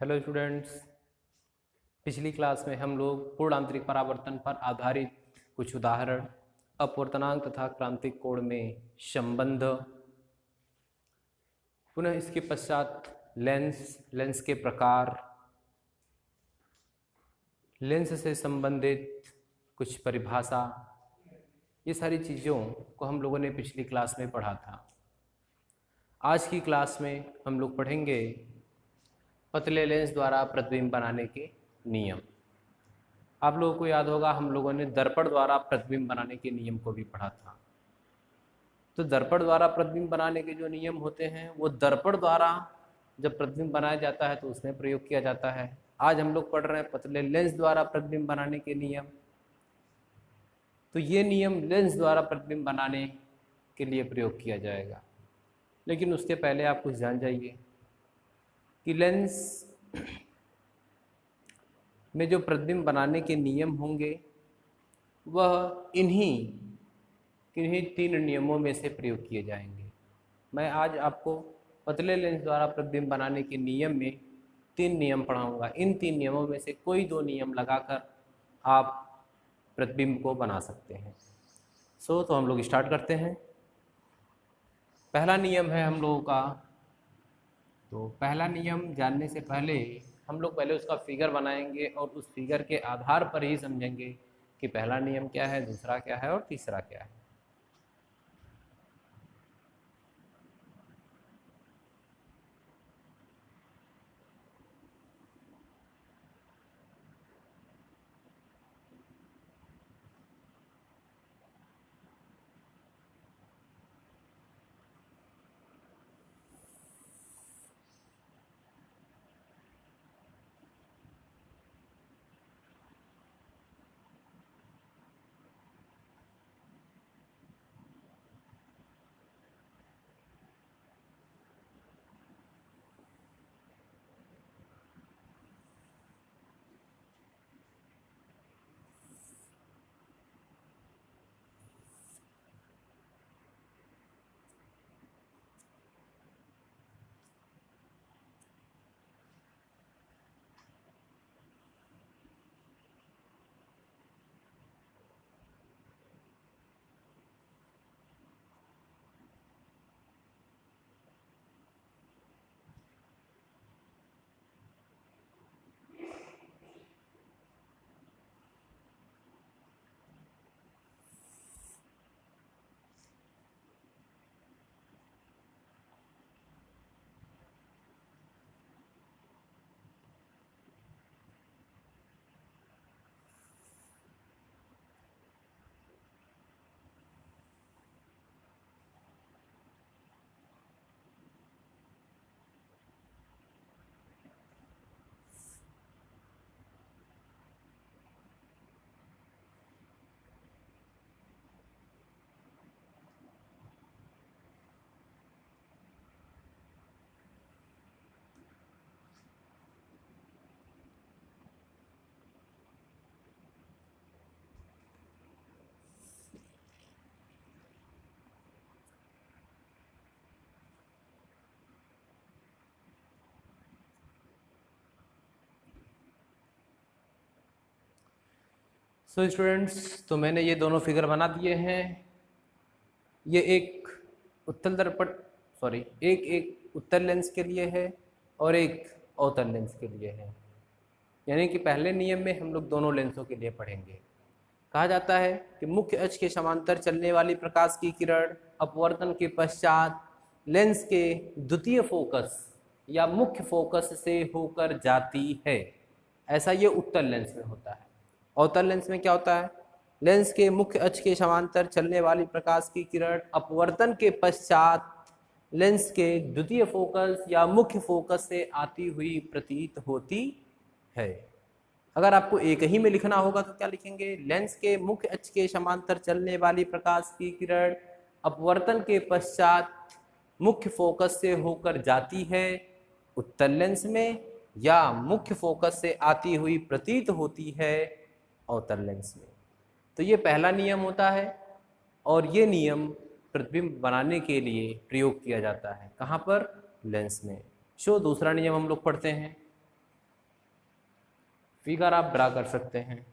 Hello students. पिछली class में हम लोग पूर्ण आंतरिक परावर्तन पर आधारित कुछ उदाहरण, अपवर्तनांक तथा क्रांतिक कोण में संबंध, पुनः इसके पश्चात लेंस के प्रकार, लेंस से संबंधित कुछ परिभाषा, ये सारी चीज़ों को हम लोगों ने पिछली क्लास में पढ़ा था। आज की क्लास में हम लोग पढ़ेंगे पतले लेंस द्वारा प्रतिबिंब बनाने के नियम। आप लोगों को याद होगा हम लोगों ने दर्पण द्वारा प्रतिबिंब बनाने के नियम को भी पढ़ा था। तो दर्पण द्वारा प्रतिबिंब बनाने के जो नियम होते हैं वो दर्पण द्वारा जब प्रतिबिंब बनाया जाता है तो उसमें प्रयोग किया जाता है। आज हम लोग पढ़ रहे हैं पतले लेंस द्वारा प्रतिबिंब बनाने के नियम। तो ये नियम लेंस द्वारा प्रतिबिंब बनाने के लिए प्रयोग किया जाएगा, लेकिन उसके पहले आप कुछ जान जाइए कि लेंस में जो प्रतिबिंब बनाने के नियम होंगे वह किन्हीं 3 नियमों में से प्रयोग किए जाएंगे। मैं आज आपको पतले लेंस द्वारा प्रतिबिंब बनाने के नियम में 3 नियम पढ़ाऊंगा। इन 3 नियमों में से कोई 2 नियम लगाकर आप प्रतिबिंब को बना सकते हैं। तो हम लोग स्टार्ट करते हैं। पहला नियम है हम लोगों का, तो पहला नियम जानने से पहले हम लोग पहले उसका फिगर बनाएंगे और उस फिगर के आधार पर ही समझेंगे कि पहला नियम क्या है, दूसरा क्या है और तीसरा क्या है। स्टूडेंट्स, तो मैंने ये दोनों फिगर बना दिए हैं। ये एक उत्तल दर्पण एक उत्तल लेंस के लिए है और एक अवतल लेंस के लिए है। यानी कि पहले नियम में हम लोग दोनों लेंसों के लिए पढ़ेंगे। कहा जाता है कि मुख्य अक्ष के समांतर चलने वाली प्रकाश की किरण अपवर्तन के पश्चात लेंस के द्वितीय फोकस या मुख्य फोकस से होकर जाती है। ऐसा ये उत्तल लेंस में होता है। अवतल लेंस में क्या होता है? लेंस के मुख्य अक्ष के समांतर चलने वाली प्रकाश की किरण अपवर्तन के पश्चात लेंस के द्वितीय फोकस या मुख्य फोकस से आती हुई प्रतीत होती है। अगर आपको एक ही में लिखना होगा तो क्या लिखेंगे? लेंस के मुख्य अक्ष के समांतर चलने वाली प्रकाश की किरण अपवर्तन के पश्चात मुख्य फोकस से होकर जाती है उत्तल लेंस में, या मुख्य फोकस से आती हुई प्रतीत होती है अवतल लेंस में। तो ये पहला नियम होता है और ये नियम प्रतिबिंब बनाने के लिए प्रयोग किया जाता है। कहाँ पर? लेंस में। दूसरा नियम हम लोग पढ़ते हैं। फिगर आप ड्रा कर सकते हैं।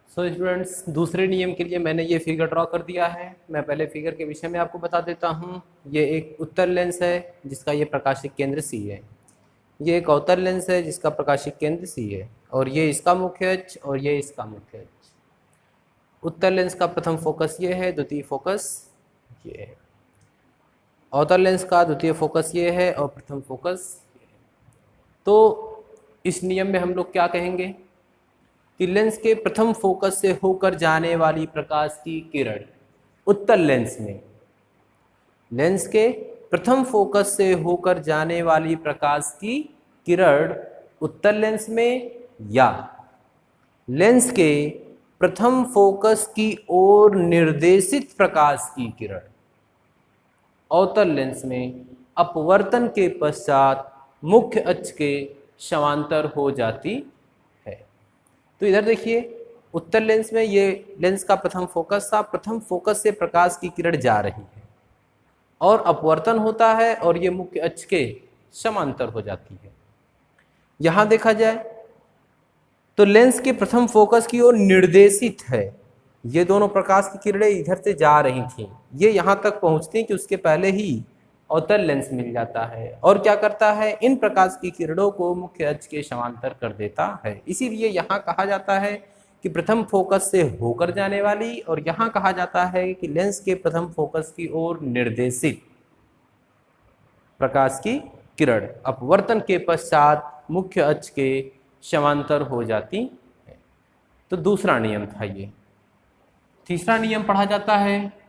सो स्टूडेंट्स, दूसरे नियम के लिए मैंने ये फिगर ड्रॉ कर दिया है। मैं पहले फिगर के विषय में आपको बता देता हूँ। ये एक उत्तल लेंस है जिसका ये प्रकाशिक केंद्र सी है। ये एक अवतल लेंस है जिसका प्रकाशिक केंद्र सी है, और ये इसका मुख्य अक्ष और ये इसका मुख्य अक्ष। उत्तल लेंस का प्रथम फोकस ये है, द्वितीय फोकस ये है। अवतल लेंस का द्वितीय फोकस ये है और प्रथम फोकस ये है। तो इस नियम में हम लोग क्या कहेंगे कि लेंस के प्रथम फोकस से होकर जाने वाली प्रकाश की किरण उत्तल लेंस में, लेंस के प्रथम फोकस से होकर जाने वाली प्रकाश की किरण उत्तल लेंस में, या लेंस के प्रथम फोकस की ओर निर्देशित प्रकाश की किरण अवतल लेंस में अपवर्तन के पश्चात मुख्य अक्ष के समांतर हो जाती है। तो इधर देखिए, उत्तल लेंस में ये लेंस का प्रथम फोकस था, प्रथम फोकस से प्रकाश की किरण जा रही है और अपवर्तन होता है और ये मुख्य अक्ष के समांतर हो जाती है। यहां देखा जाए तो लेंस के प्रथम फोकस की ओर निर्देशित है। ये दोनों प्रकाश की किरणें इधर से जा रही थी, ये यहां तक पहुंचती कि उसके पहले ही अवतल लेंस मिल जाता है और क्या करता है, इन प्रकाश की किरणों को मुख्य अक्ष के समांतर कर देता है। इसीलिए यहाँ कहा जाता है कि प्रथम फोकस से होकर जाने वाली, और यहाँ कहा जाता है कि लेंस के प्रथम फोकस की ओर निर्देशित प्रकाश की किरण अपवर्तन के पश्चात मुख्य अक्ष के समांतर हो जाती है। तो दूसरा नियम था ये। तीसरा नियम पढ़ा जाता है।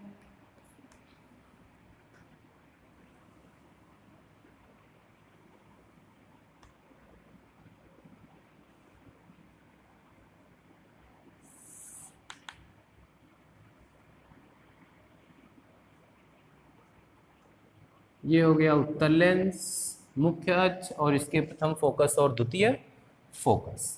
ये हो गया उत्तल लेंस, मुख्य अक्ष और इसके प्रथम फोकस और द्वितीय फोकस।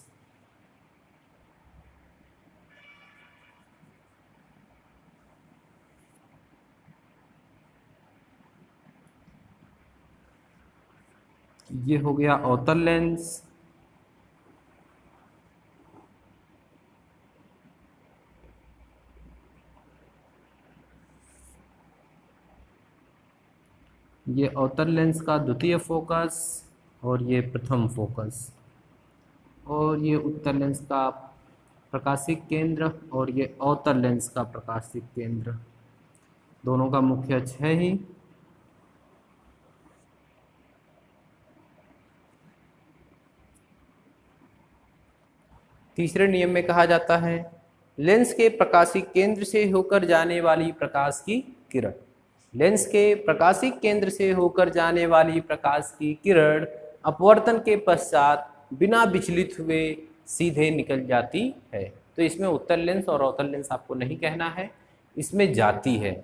ये हो गया अवतल लेंस, ये अवतल लेंस का द्वितीय फोकस और ये प्रथम फोकस, और ये उत्तल लेंस का प्रकाशिक केंद्र और ये अवतल लेंस का प्रकाशिक केंद्र, दोनों का मुख्य अक्ष है ही। तीसरे नियम में कहा जाता है लेंस के प्रकाशिक केंद्र से होकर जाने वाली प्रकाश की किरण, लेंस के प्रकाशिक केंद्र से होकर जाने वाली प्रकाश की किरण अपवर्तन के पश्चात बिना विचलित हुए सीधे निकल जाती है। तो इसमें उत्तल लेंस और अवतल लेंस आपको नहीं कहना है, इसमें जाती है,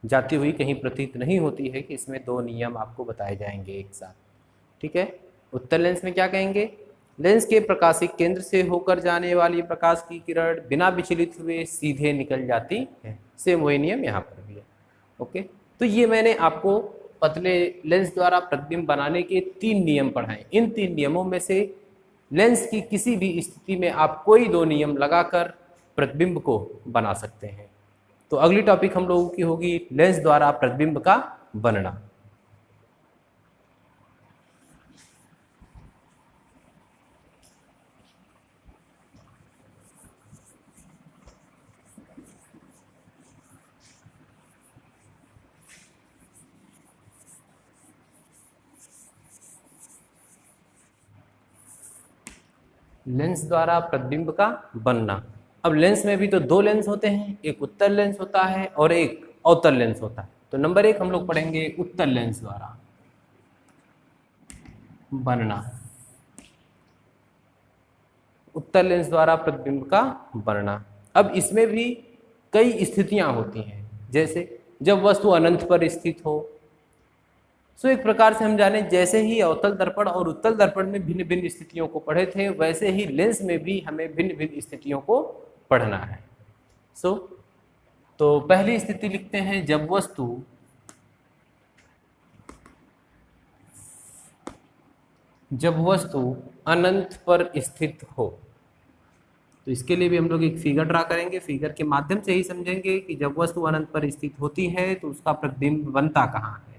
जाती हुई कहीं प्रतीत नहीं होती है कि इसमें दो नियम आपको बताए जाएंगे एक साथ। ठीक है, उत्तल लेंस में क्या कहेंगे, लेंस के प्रकाशिक केंद्र से होकर जाने वाली प्रकाश की किरण बिना विचलित हुए सीधे निकल जाती है। सेम वही नियम यहाँ पर भी है। ओके, तो ये मैंने आपको पतले लेंस द्वारा प्रतिबिंब बनाने के 3 नियम पढ़ाए। इन 3 नियमों में से लेंस की किसी भी स्थिति में आप कोई 2 नियम लगाकर प्रतिबिंब को बना सकते हैं। तो अगली टॉपिक हम लोगों की होगी लेंस द्वारा प्रतिबिंब का बनना। लेंस द्वारा प्रतिबिंब का बनना। अब लेंस में भी तो दो लेंस होते हैं, एक उत्तल लेंस होता है और एक अवतल लेंस होता है। तो नंबर 1 हम लोग पढ़ेंगे उत्तल लेंस द्वारा बनना। उत्तल लेंस द्वारा प्रतिबिंब का बनना। अब इसमें भी कई स्थितियां होती हैं, जैसे जब वस्तु अनंत पर स्थित हो। सो एक प्रकार से हम जाने, जैसे ही अवतल दर्पण और उत्तल दर्पण में भिन्न भिन्न स्थितियों को पढ़े थे, वैसे ही लेंस में भी हमें भिन्न भिन्न स्थितियों को पढ़ना है। सो तो पहली स्थिति लिखते हैं, जब वस्तु अनंत पर स्थित हो। तो इसके लिए भी हम लोग एक फिगर ड्रा करेंगे, फिगर के माध्यम से ही समझेंगे कि जब वस्तु अनंत पर स्थित होती है तो उसका प्रतिबिंब बनता कहाँ है।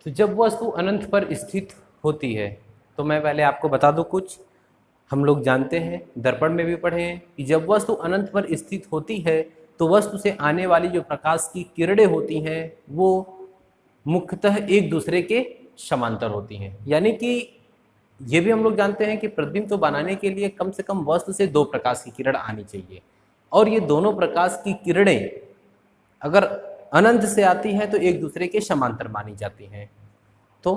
तो जब वस्तु अनंत पर स्थित होती है, तो मैं पहले आपको बता दूं कुछ हम लोग जानते हैं, दर्पण में भी पढ़े हैं कि जब वस्तु अनंत पर स्थित होती है तो वस्तु से आने वाली जो प्रकाश की किरणें होती हैं वो मुख्यतः एक दूसरे के समांतर होती हैं। यानी कि ये भी हम लोग जानते हैं कि प्रतिबिंब तो बनाने के लिए कम से कम वस्तु से 2 प्रकाश की किरण आनी चाहिए, और ये दोनों प्रकाश की किरणें अगर अनंत से आती हैं तो एक दूसरे के समांतर मानी जाती हैं। तो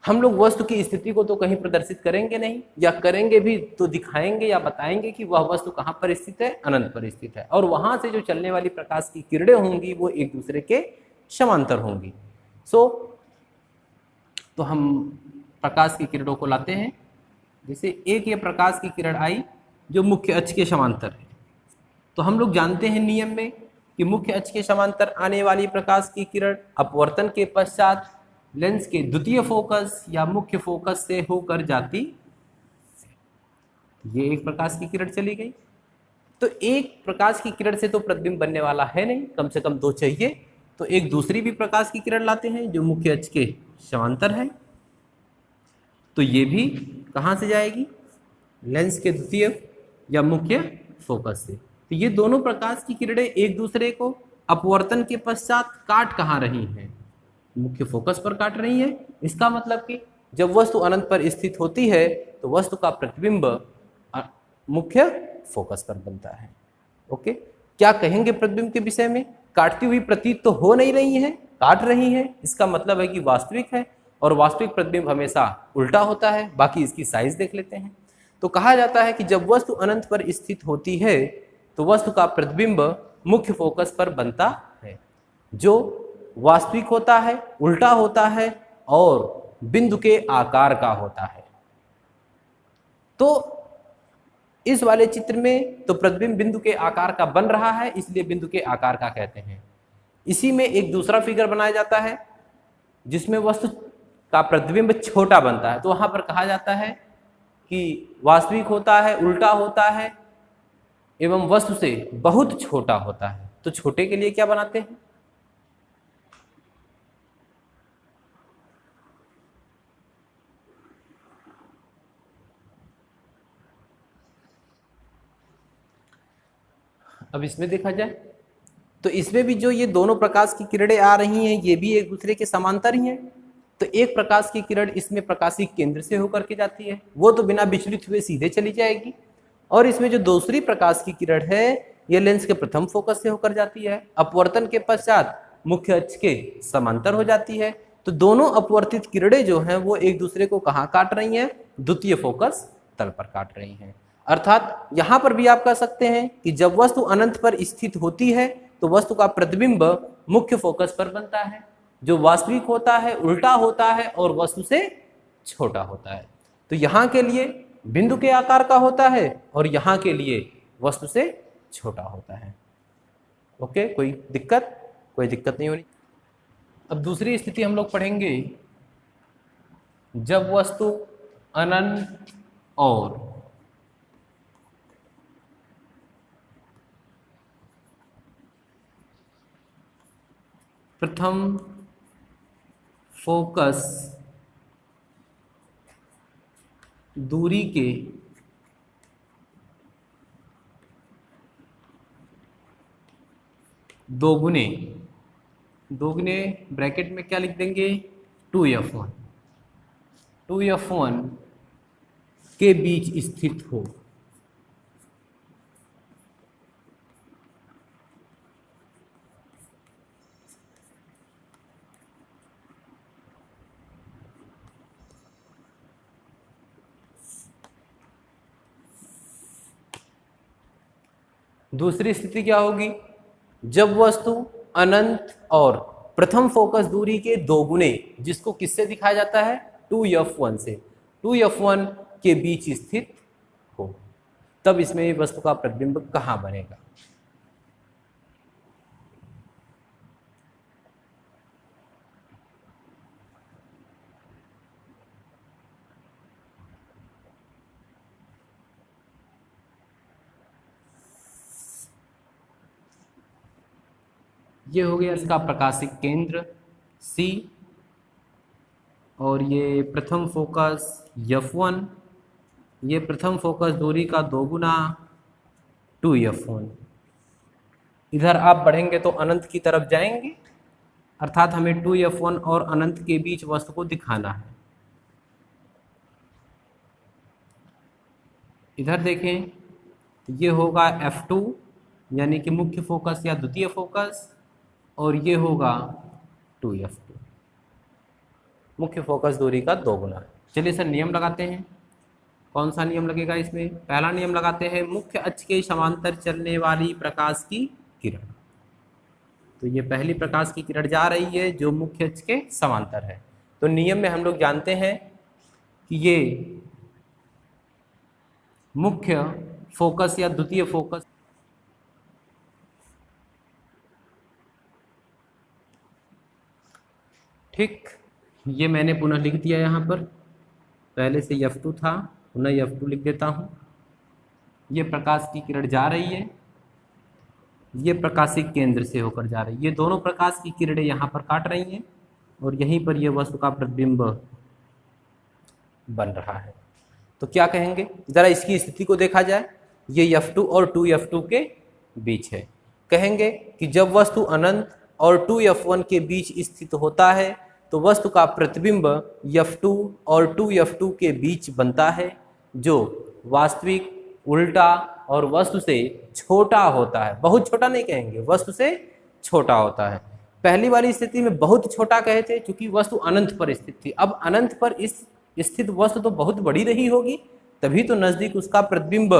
हम लोग वस्तु की स्थिति को तो कहीं प्रदर्शित करेंगे नहीं, या करेंगे भी तो दिखाएंगे या बताएंगे कि वह वस्तु कहाँ पर स्थित है, अनंत पर स्थित है, और वहां से जो चलने वाली प्रकाश की किरणें होंगी वो एक दूसरे के समांतर होंगी। तो हम प्रकाश की किरणों को लाते हैं। जैसे एक ये प्रकाश की किरण आई जो मुख्य अक्ष के समांतर है, तो हम लोग जानते हैं नियम में कि मुख्य अक्ष के समांतर आने वाली प्रकाश की किरण अपवर्तन के पश्चात लेंस के द्वितीय फोकस या मुख्य फोकस से होकर जाती। ये एक प्रकाश की किरण चली गई। तो एक प्रकाश की किरण से तो प्रतिबिंब बनने वाला है नहीं, कम से कम 2 चाहिए। तो एक दूसरी भी प्रकाश की किरण लाते हैं जो मुख्य अक्ष के समांतर है। तो ये भी कहाँ से जाएगी, लेंस के द्वितीय या मुख्य फोकस से। तो ये दोनों प्रकाश की किरणें एक दूसरे को अपवर्तन के पश्चात काट कहाँ रही हैं, मुख्य फोकस पर काट रही है। इसका मतलब कि जब वस्तु अनंत पर स्थित होती है तो वस्तु का प्रतिबिंब मुख्य फोकस पर बनता है। ओके, क्या कहेंगे प्रतिबिंब के विषय में? काटती हुई प्रतीत तो हो नहीं रही है, काट रही है, इसका मतलब है कि वास्तविक है, और वास्तविक प्रतिबिंब हमेशा उल्टा होता है। बाकी इसकी साइज देख लेते हैं। तो कहा जाता है कि जब वस्तु अनंत पर स्थित होती है तो वस्तु का प्रतिबिंब मुख्य फोकस पर बनता है, जो वास्तविक होता है, उल्टा होता है और बिंदु के आकार का होता है। तो इस वाले चित्र में तो प्रतिबिंब बिंदु के आकार का बन रहा है, इसलिए बिंदु के आकार का कहते हैं। इसी में एक दूसरा फिगर बनाया जाता है जिसमें वस्तु का प्रतिबिंब छोटा बनता है, तो वहां पर कहा जाता है कि वास्तविक होता है, उल्टा होता है एवं वस्तु से बहुत छोटा होता है। तो छोटे के लिए क्या बनाते हैं? अब इसमें देखा जाए तो इसमें भी जो ये दोनों प्रकाश की किरणें आ रही हैं ये भी एक दूसरे के समांतर ही हैं। तो एक प्रकाश की किरण इसमें प्रकाशिक केंद्र से होकर के जाती है, वो तो बिना विचलित हुए सीधे चली जाएगी। और इसमें जो दूसरी प्रकाश की किरण है ये लेंस के प्रथम फोकस से होकर जाती है, अपवर्तन के पश्चात मुख्य अक्ष के समांतर हो जाती है। तो दोनों अपवर्तित किरणें जो हैं वो एक दूसरे को कहाँ काट रही हैं? द्वितीय फोकस तल पर काट रही हैं। अर्थात यहां पर भी आप कह सकते हैं कि जब वस्तु अनंत पर स्थित होती है तो वस्तु का प्रतिबिंब मुख्य फोकस पर बनता है, जो वास्तविक होता है, उल्टा होता है और वस्तु से छोटा होता है। तो यहां के लिए बिंदु के आकार का होता है और यहां के लिए वस्तु से छोटा होता है। ओके, कोई दिक्कत? कोई दिक्कत नहीं होनी। अब दूसरी स्थिति हम लोग पढ़ेंगे, जब वस्तु अनंत और प्रथम फोकस दूरी के दोगुने, दोगुने ब्रैकेट में क्या लिख देंगे, 2f1, 2f1 के बीच स्थित हो। दूसरी स्थिति क्या होगी, जब वस्तु अनंत और प्रथम फोकस दूरी के दोगुने, जिसको किससे दिखाया जाता है, 2f1 से, 2f1 के बीच स्थित हो, तब इसमें वस्तु का प्रतिबिंब कहाँ बनेगा। ये हो गया इसका प्रकाशिक केंद्र C, और ये प्रथम फोकस f1, ये प्रथम फोकस दूरी का दोगुना 2f1। इधर आप बढ़ेंगे तो अनंत की तरफ जाएंगे, अर्थात हमें 2f1 और अनंत के बीच वस्तु को दिखाना है। इधर देखें तो ये होगा f2 यानी कि मुख्य फोकस या द्वितीय फोकस, और ये होगा 2f2 मुख्य फोकस दूरी का दोगुना। चलिए सर नियम लगाते हैं। कौन सा नियम लगेगा इसमें, पहला नियम लगाते हैं, मुख्य अक्ष के समांतर चलने वाली प्रकाश की किरण। तो ये पहली प्रकाश की किरण जा रही है जो मुख्य अक्ष के समांतर है। तो नियम में हम लोग जानते हैं कि ये मुख्य फोकस या द्वितीय फोकस, ठीक, ये मैंने पुनः लिख दिया यहाँ पर, पहले से f2 था, पुनः f2 लिख देता हूँ। ये प्रकाश की किरण जा रही है, ये प्रकाशिक केंद्र से होकर जा रही है, ये दोनों प्रकाश की किरणें यहाँ पर काट रही हैं और यहीं पर ये वस्तु का प्रतिबिंब बन रहा है। तो क्या कहेंगे, जरा इसकी स्थिति को देखा जाए, ये f2 और 2f2 के बीच है। कहेंगे कि जब वस्तु अनंत और 2f1 के बीच स्थित होता है तो वस्तु का प्रतिबिंब f2 और 2f2 के बीच बनता है, जो वास्तविक, उल्टा और वस्तु से छोटा होता है। बहुत छोटा नहीं कहेंगे, वस्तु से छोटा होता है। पहली वाली स्थिति में बहुत छोटा कहे थे क्योंकि वस्तु अनंत पर स्थित थी। अब अनंत पर इस स्थित वस्तु तो बहुत बड़ी रही होगी, तभी तो नजदीक उसका प्रतिबिंब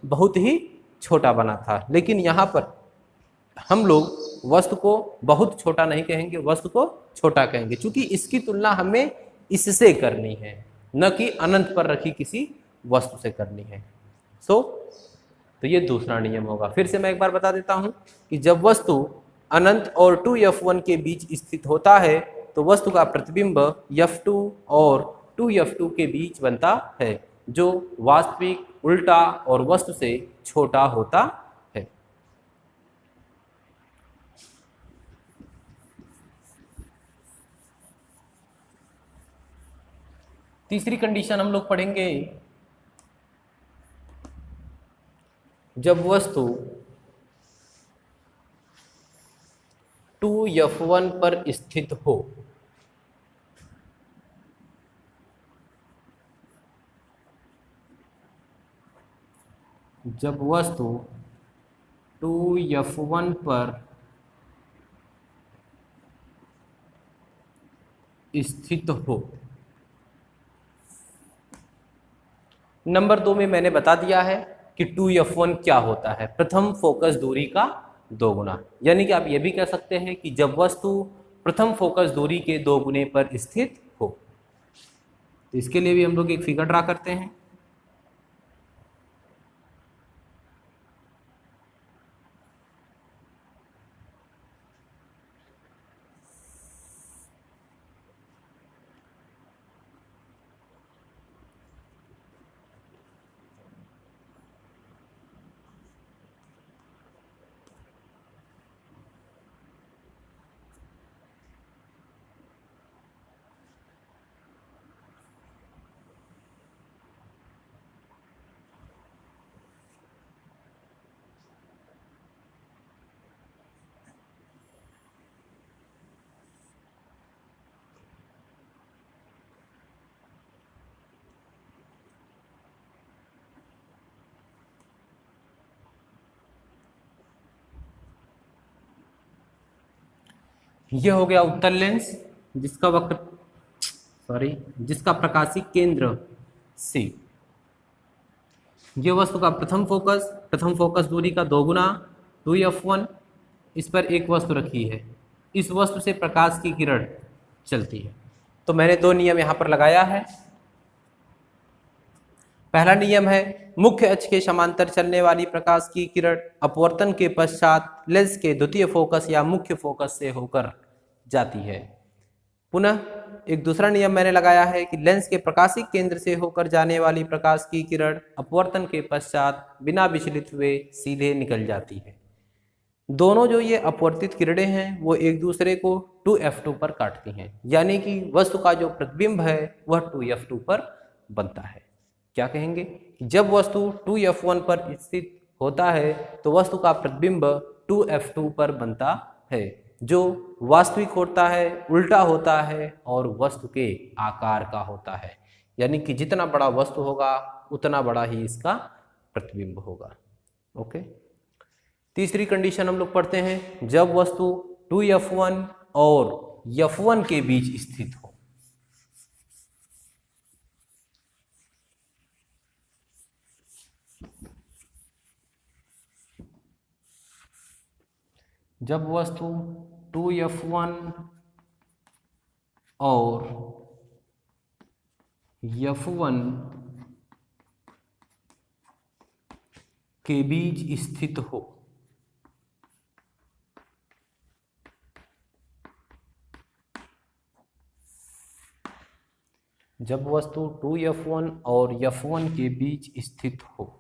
बहुत ही छोटा बना था। लेकिन यहाँ पर हम लोग वस्तु को बहुत छोटा नहीं कहेंगे, वस्तु को छोटा कहेंगे, क्योंकि इसकी तुलना हमें इससे करनी है, न कि अनंत पर रखी किसी वस्तु से करनी है। तो ये दूसरा नियम होगा। फिर से मैं एक बार बता देता हूं कि जब वस्तु अनंत और 2f1 के बीच स्थित होता है तो वस्तु का प्रतिबिंब f2 और 2f2 के बीच बनता है, जो वास्तविक, उल्टा और वस्तु से छोटा होता है। तीसरी कंडीशन हम लोग पढ़ेंगे, जब वस्तु 2f1 पर स्थित हो। जब वस्तु 2f1 पर स्थित हो। नंबर 2 में मैंने बता दिया है कि 2f1 क्या होता है, प्रथम फोकस दूरी का दोगुना। यानी कि आप ये भी कह सकते हैं कि जब वस्तु प्रथम फोकस दूरी के दोगुने पर स्थित हो। तो इसके लिए भी हम लोग एक फिगर ड्रा करते हैं। ये हो गया उत्तल लेंस जिसका वक्र जिसका प्रकाशिक केंद्र से ये वस्तु का प्रथम फोकस दूरी का 2 गुना 2f1, इस पर एक वस्तु रखी है, इस वस्तु से प्रकाश की किरण चलती है। तो मैंने 2 नियम यहाँ पर लगाया है। पहला नियम है मुख्य अक्ष के समांतर चलने वाली प्रकाश की किरण अपवर्तन के पश्चात लेंस के द्वितीय फोकस या मुख्य फोकस से होकर जाती है। पुनः एक दूसरा नियम मैंने लगाया है कि लेंस के प्रकाशिक केंद्र से होकर जाने वाली प्रकाश की किरण अपवर्तन के पश्चात बिना विचलित हुए सीधे निकल जाती है। दोनों जो ये अपवर्तित किरणें हैं वो एक दूसरे को 2f2 पर काटती हैं, यानी कि वस्तु का जो प्रतिबिंब है वह 2f2 पर बनता है। क्या कहेंगे? जब वस्तु 2f1 पर स्थित होता है तो वस्तु का प्रतिबिंब 2f2 पर बनता है, जो वास्तविक होता है, उल्टा होता है और वस्तु के आकार का होता है, यानी कि जितना बड़ा वस्तु होगा उतना बड़ा ही इसका प्रतिबिंब होगा। ओके, तीसरी कंडीशन हम लोग पढ़ते हैं, जब वस्तु 2f1 और f1 के बीच स्थित हो। जब वस्तु 2f1 और f1 के बीच स्थित हो, जब वस्तु 2f1 और f1 के बीच स्थित हो,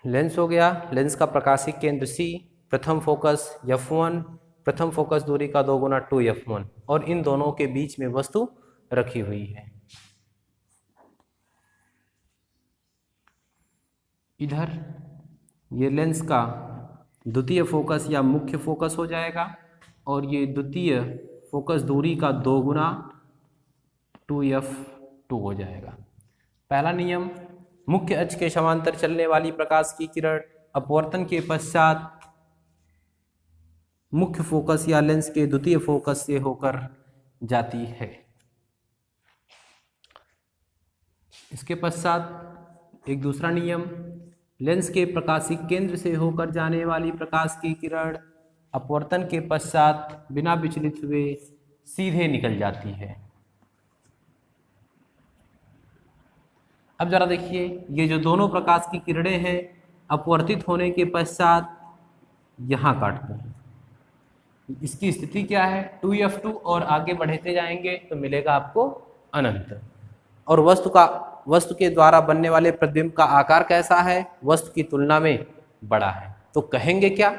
लेंस हो गया, लेंस का प्रकाशिक केंद्र C, प्रथम फोकस f1, प्रथम फोकस दूरी का 2 गुना 2f1, और इन दोनों के बीच में वस्तु रखी हुई है। इधर ये लेंस का द्वितीय फोकस या मुख्य फोकस हो जाएगा और ये द्वितीय फोकस दूरी का 2 गुना 2f2 हो जाएगा। पहला नियम, मुख्य अक्ष के समांतर चलने वाली प्रकाश की किरण अपवर्तन के पश्चात मुख्य फोकस या लेंस के द्वितीय फोकस से होकर जाती है। इसके पश्चात एक दूसरा नियम, लेंस के प्रकाशिक केंद्र से होकर जाने वाली प्रकाश की किरण अपवर्तन के पश्चात बिना विचलित हुए सीधे निकल जाती है। अब जरा देखिए, ये जो दोनों प्रकाश की किरणें हैं अपवर्तित होने के पश्चात यहाँ काटते हैं, इसकी स्थिति क्या है? 2f2, और आगे बढ़ते जाएंगे तो मिलेगा आपको अनंत। और वस्तु के द्वारा बनने वाले प्रतिबिंब का आकार कैसा है? वस्तु की तुलना में बड़ा है। तो कहेंगे क्या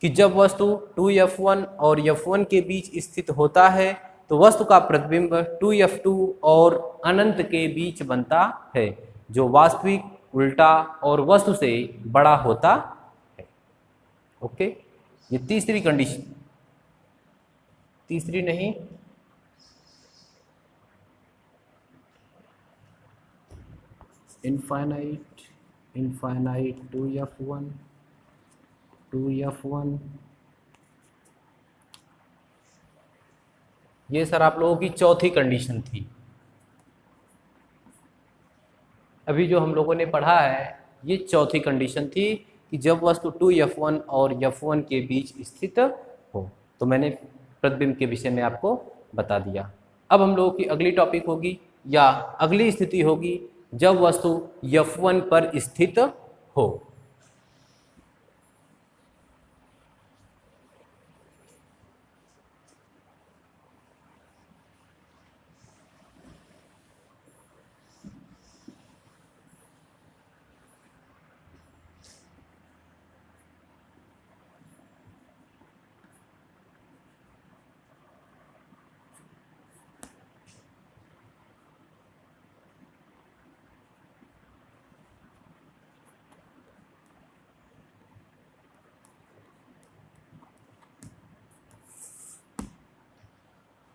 कि जब वस्तु 2f1 और f1 के बीच स्थित होता है तो वस्तु का प्रतिबिंब 2f2 और अनंत के बीच बनता है, जो वास्तविक, उल्टा और वस्तु से बड़ा होता है। ओके, ये तीसरी कंडीशन, तीसरी नहीं, इनफाइनाइट 2f1 ये सर आप लोगों की चौथी कंडीशन थी। अभी जो हम लोगों ने पढ़ा है ये चौथी कंडीशन थी कि जब वस्तु 2f1 और f1 के बीच स्थित हो। तो मैंने प्रतिबिंब के विषय में आपको बता दिया। अब हम लोगों की अगली टॉपिक होगी या अगली स्थिति होगी जब वस्तु f1 पर स्थित हो।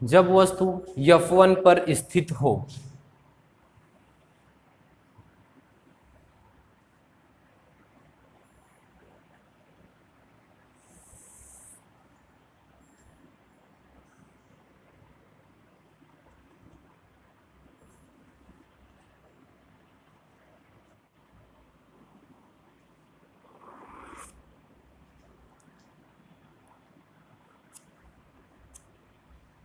जब वस्तु F1 पर स्थित हो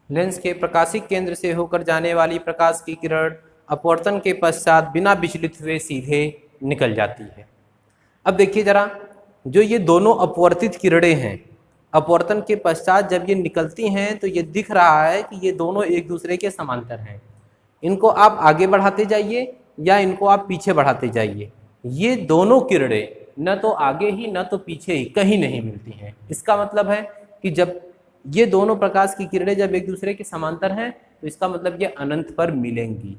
लेंस के प्रकाशिक केंद्र से होकर जाने वाली प्रकाश की किरण अपवर्तन के पश्चात बिना विचलित हुए सीधे निकल जाती है। अब देखिए जरा, जो ये दोनों अपवर्तित किरणें हैं, अपवर्तन के पश्चात जब ये निकलती हैं तो ये दिख रहा है कि ये दोनों एक दूसरे के समांतर हैं। इनको आप आगे बढ़ाते जाइए या इनको आप पीछे बढ़ाते जाइए, ये दोनों किरणें न तो आगे ही न तो पीछे ही कहीं नहीं मिलती हैं। इसका मतलब है कि जब ये दोनों प्रकाश की किरणें जब एक दूसरे के समांतर हैं तो इसका मतलब ये अनंत पर मिलेंगी,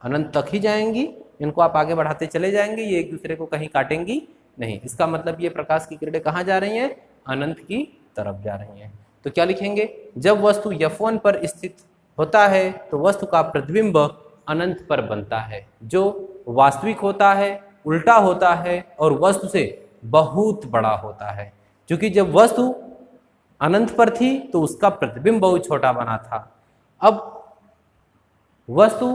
अनंत तक ही जाएंगी। इनको आप आगे बढ़ाते चले जाएंगे, ये एक दूसरे को कहीं काटेंगी नहीं। इसका मतलब ये प्रकाश की किरणें कहाँ जा रही हैं? अनंत की तरफ जा रही हैं। तो क्या लिखेंगे? जब वस्तु F1 पर स्थित होता है तो वस्तु का प्रतिबिंब अनंत पर बनता है, जो वास्तविक होता है, उल्टा होता है और वस्तु से बहुत बड़ा होता है। क्योंकि जब वस्तु अनंत पर थी तो उसका प्रतिबिंब बहुत छोटा बना था। अब वस्तु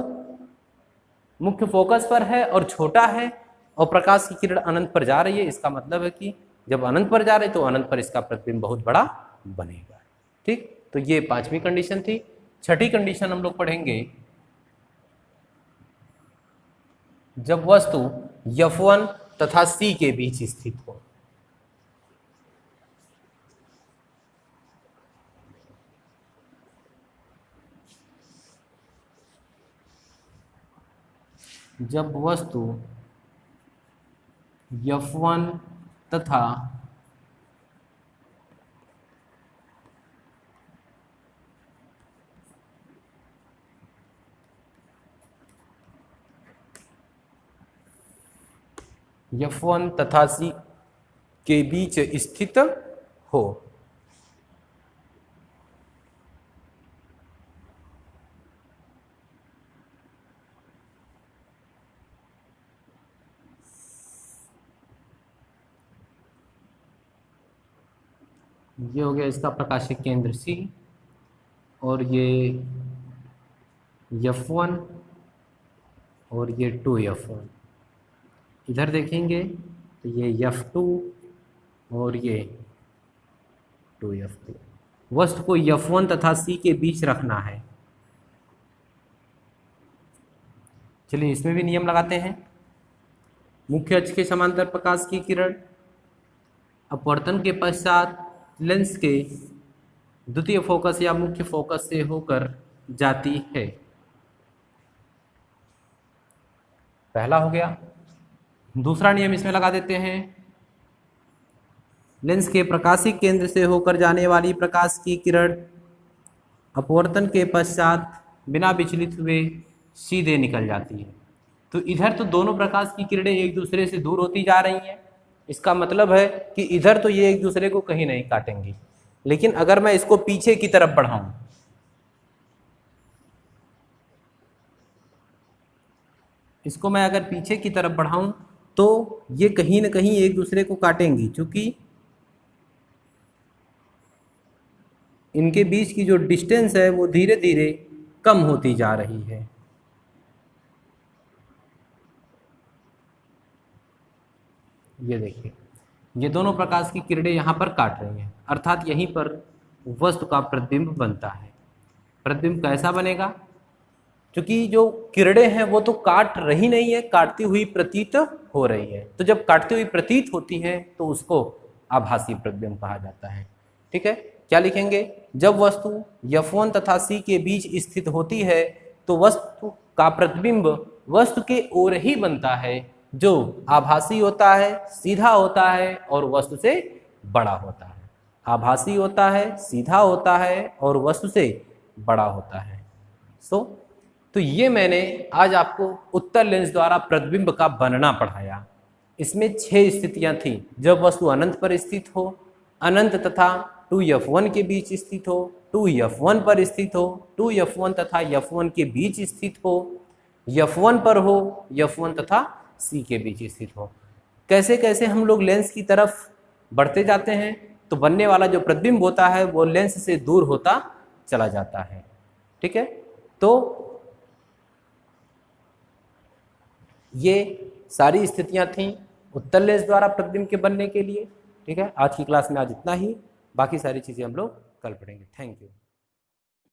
मुख्य फोकस पर है और छोटा है और प्रकाश की किरण अनंत पर जा रही है। इसका मतलब है कि जब अनंत पर जा रही है तो अनंत पर इसका प्रतिबिंब बहुत बड़ा बनेगा। ठीक, तो ये पांचवी कंडीशन थी। छठी कंडीशन हम लोग पढ़ेंगे, जब वस्तु F1 तथा C के बीच स्थित हो। जब वस्तु F1 तथा F1 तथा C के बीच स्थित हो। ये हो गया इसका प्रकाशिक केंद्र C और ये F1 और ये 2F1। इधर देखेंगे तो ये F2 और ये 2F2। वस्तु को F1 तथा C के बीच रखना है। चलिए इसमें भी नियम लगाते हैं। मुख्य अक्ष के समांतर प्रकाश की किरण अपवर्तन के पश्चात लेंस के द्वितीय फोकस या मुख्य फोकस से होकर जाती है। पहला हो गया। दूसरा नियम इसमें लगा देते हैं, लेंस के प्रकाशिक केंद्र से होकर जाने वाली प्रकाश की किरण अपवर्तन के पश्चात बिना विचलित हुए सीधे निकल जाती है। तो इधर तो दोनों प्रकाश की किरणें एक दूसरे से दूर होती जा रही हैं। इसका मतलब है कि इधर तो ये एक दूसरे को कहीं नहीं काटेंगी, लेकिन अगर मैं इसको पीछे की तरफ बढ़ाऊं, इसको मैं अगर पीछे की तरफ बढ़ाऊं तो ये कहीं ना कहीं एक दूसरे को काटेंगी, क्योंकि इनके बीच की जो डिस्टेंस है वो धीरे धीरे कम होती जा रही है। ये देखिए, ये दोनों प्रकाश की किरणें यहाँ पर काट रही हैं, अर्थात यहीं पर वस्तु का प्रतिबिंब बनता है। प्रतिबिंब कैसा बनेगा? क्योंकि जो किरणें हैं वो तो काट रही नहीं है, काटती हुई प्रतीत हो रही है। तो जब काटती हुई प्रतीत होती है तो उसको आभासी प्रतिबिंब कहा जाता है। ठीक है, क्या लिखेंगे? जब वस्तु F1 तथा C के बीच स्थित होती है तो वस्तु का प्रतिबिंब वस्तु के ओर ही बनता है, जो आभासी होता है, सीधा होता है और वस्तु से बड़ा होता है। आभासी होता है, सीधा होता है और वस्तु से बड़ा होता है। तो ये मैंने आज आपको उत्तल लेंस द्वारा प्रतिबिंब का बनना पढ़ाया। इसमें 6 स्थितियां थी। जब वस्तु अनंत पर स्थित हो, अनंत तथा 2F1 के बीच स्थित हो, 2f1 पर स्थित हो, 2f1 तथा f1 के बीच स्थित हो, f1 पर हो, f1 तथा c के बीच स्थित हो। कैसे कैसे हम लोग लेंस की तरफ बढ़ते जाते हैं तो बनने वाला जो प्रतिबिंब होता है वो लेंस से दूर होता चला जाता है। ठीक है, तो ये सारी स्थितियां थीं उत्तल लेंस द्वारा प्रतिबिंब के बनने के लिए। ठीक है, आज की क्लास में आज इतना ही, बाकी सारी चीज़ें हम लोग कल पढ़ेंगे। Thank you.